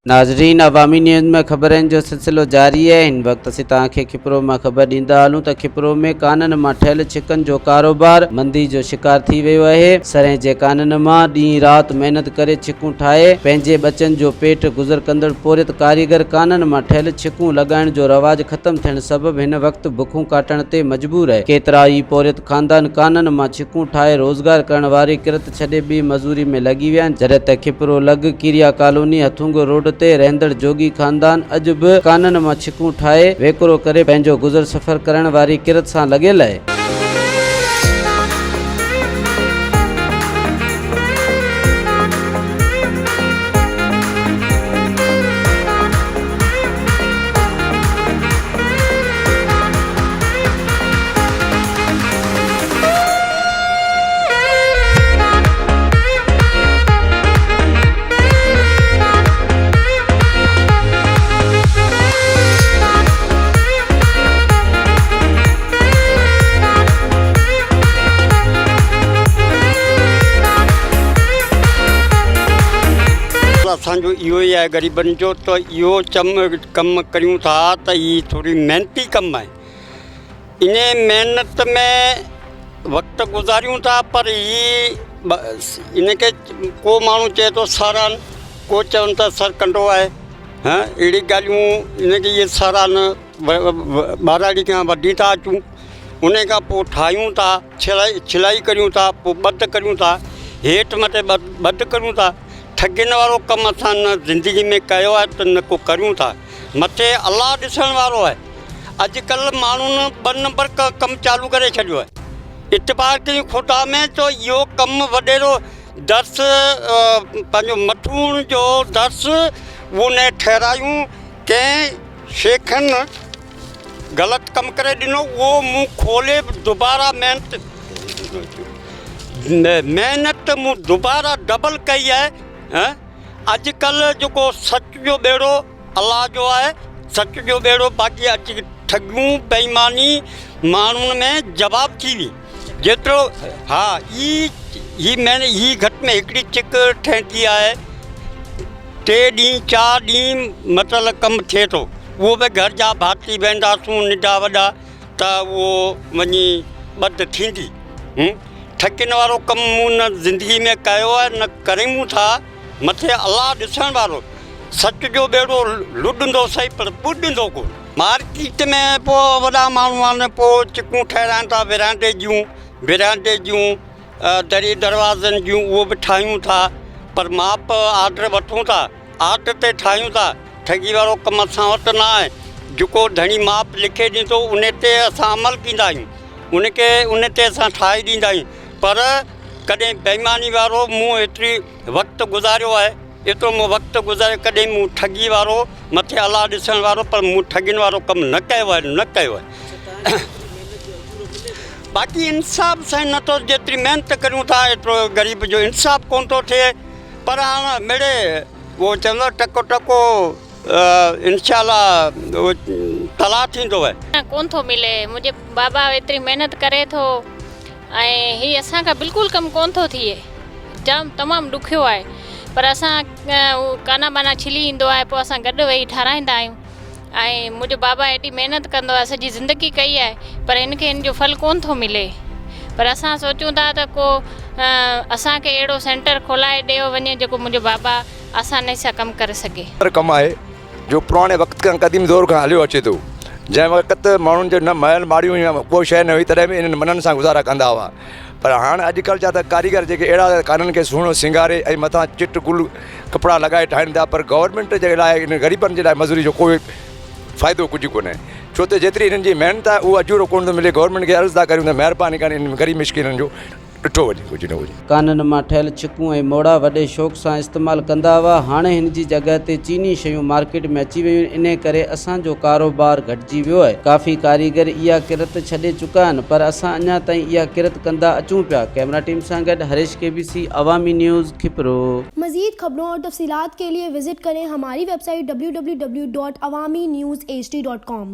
नाज़रीन, अवामी न्यूज़ में ख़बरनि जो सिलसिलो जारी है। इन वक्त असीं तव्हांखे खिपरो में ख़बर ॾींदा हलूं त खिपरो में काननि मां ठहियल छिकनि जो कारोबार मंदी जो शिकार थी वियो आहे। सरें जे काननि मां ॾींहुं राति महिनत करे छिकूं ठाहे पंहिंजे बचनि जो पेट गुज़र कंदड़ पोरित कारीगर काननि मां ठहियल छिकूं लॻाइण जो रवाज ख़त्म थियण सबबि हिन वक्त बुखूं काटण ते मजबूर आहे। केतिरा ई पोरित खानदान काननि मां छिकूं ठाहे रोज़गार करण वारी किरत छॾे ॿी मज़ूरी में लॻी विया आहिनि। जॾहिं त खिपरो लॻ किरिया कॉलोनी हथुंग रोड ते रहंदड़ जोगी खानदान अॼु बि काननि मां छिकूं ठाहे वेकिरो करे पंहिंजो गुज़र सफ़र करण वारी किरत सां लॻियल आहे। असांजो इहो ई आहे ग़रीबनि जो, त इहो कमु करियूं था त ही थोरी महिनती कमु आहे। इन महिनत में वक़्तु गुज़ारियूं था, पर इनखे को माण्हू चए थो सारान, को चवनि था सर कंडो आहे। अहिड़ी ॻाल्हियूं इनखे इहे सारान ॿाराड़ी खां वठी था अचूं, उन खां पोइ ठाहियूं था, छिलाई करियूं था, पोइ ॿध करियूं था, हेठि मथे ॿध करियूं था। ठॻियुनि वारो कमु असां न ज़िंदगी में कयो आहे त न को करियूं था। मथे अलाह ॾिसण वारो आहे। अॼुकल्ह माण्हुनि 2 नंबर कमु चालू करे छॾियो आहे। इतफ़ाक़ी खुदा में तो इहो कमु वॾेरो दर्स पंहिंजो मथूण जो दर्स उन ठहिरायूं। कंहिं शेखनि ग़लति कमु करे ॾिनो, उहो मूं खोले दुबारा महिनत मूं दुबारा डबल कई आहे। अॼुकल्ह जेको सच जो ॿेड़ो अलाह जो आहे, सच जो ॿेड़ो बाक़ी अची ठगियूं बेईमानी माण्हुनि में जवाब थी हुई जेतिरो। हा, ही घटि में हिकिड़ी चिक ठहंदी आहे, 3 ॾींहं 4 ॾींहं मतिलबु कमु थिए थो। उहो बि घर जा भाती वेंदासूं निढा वॾा त उहो वञी ॿध थींदी। ठगियुनि वारो कमु मूं न ज़िंदगी में कयो आहे, न करियूं था। मथे अलाह ॾिसण वारो, सच जो ॿेड़ो लुॾंदो सही पर ॿुॾंदो कोन। मार्केट में पोइ वॾा माण्हू आहिनि, पोइ चिकूं ठहिराइनि था विरांडे जूं दरी दरवाज़नि जूं, उहो बि ठाहियूं था, पर माप आर्डर वठूं था, आर्डर ते ठाहियूं था। ठगी वारो कमु असां वटि न आहे। जेको धणी माप लिखे ॾींदो उन ते असां अमल कंदा आहियूं, उन ते असां ठाहे ॾींदा आहियूं। पर कॾहिं बेईमानी वारो मूं एतिरी वक़्तु गुज़ारियो आहे, एतिरो मूं वक़्तु गुज़ारियो, कॾहिं मूं ठगी वारो, मथे अलाह ॾिसण वारो, पर मूं ठगियुनि वारो कमु न कयो आहे। बाक़ी इंसाफ़ सां न तो जेतिरी महिनत करियूं था एतिरो ग़रीब जो इंसाफ़ कोन थो थिए। पर हाणे मिड़े उहो चवंदो टको इंशाअल्लाह तला थींदो आहे। कोन थो मिले, मुंहिंजे बाबा एतिरी महिनत करे थो ऐं हीअ असांखां बिल्कुलु कमु कोन थो थिए। तमामु ॾुखियो आहे, पर असां काना बाना छिली ईंदो आहे, पोइ असां गॾु वेही ठाराईंदा आहियूं। ऐं मुंहिंजो बाबा एॾी महिनत कंदो आहे, सॼी ज़िंदगी कई आहे, पर हिनखे हिन जो फल कोन थो मिले। पर असां सोचूं था त को असांखे अहिड़ो सेंटर खोलाए ॾियो वञे जेको मुंहिंजो बाबा आसानी सां कमु करे सघे। कमु आहे जो पुराणे वक़्त खां क़दीम दौर खां हलियो अचे थो। जंहिं वक़्तु माण्हुनि जो न महल माड़ियूं या को शइ न हुई, तॾहिं बि इन्हनि मननि सां गुज़ारा कंदा हुआ। पर हाणे अॼुकल्ह जा त कारीगर जेके अहिड़ा काननि खे सुहिणो सिंगारे ऐं मथां चिट गुल कपिड़ा लॻाए ठाहिनि था, पर गवर्नमेंट जे लाइ इन ग़रीबनि जे लाइ मज़ूरी जो कोई फ़ाइदो कुझु कोन्हे। छो त जेतिरी हिननि जी महिनत आहे उहो अजूरो कोन थो मिले। गवर्नमेंट खे अर्ज़ु था करियूं त महिरबानी करे इन ग़रीब मिस्किननि जो ॾिठो वञे, कुझु न हुजे। काननि मां ठहियल छिकूं ऐं मोड़ा वॾे शौक़ सां इस्तेमालु कंदा हुआ। हाणे हिन जी जॻह ते चीनी शयूं मार्केट में अची वियूं आहिनि, इन करे असांजो कारोबार घटिजी वियो आहे। काफ़ी कारीगर इहा किरत छॾे चुका आहिनि, पर असां अञा ताईं इहा किरत कंदा अचूं पिया। कैमरा टीम सां गॾु हरीश KBC अवामी न्यूज़ खिपरो। मज़ीद खबरों और तफसीलात के लिए विजिट करें हमारी वेबसाइट www.awamiNewsHD.com।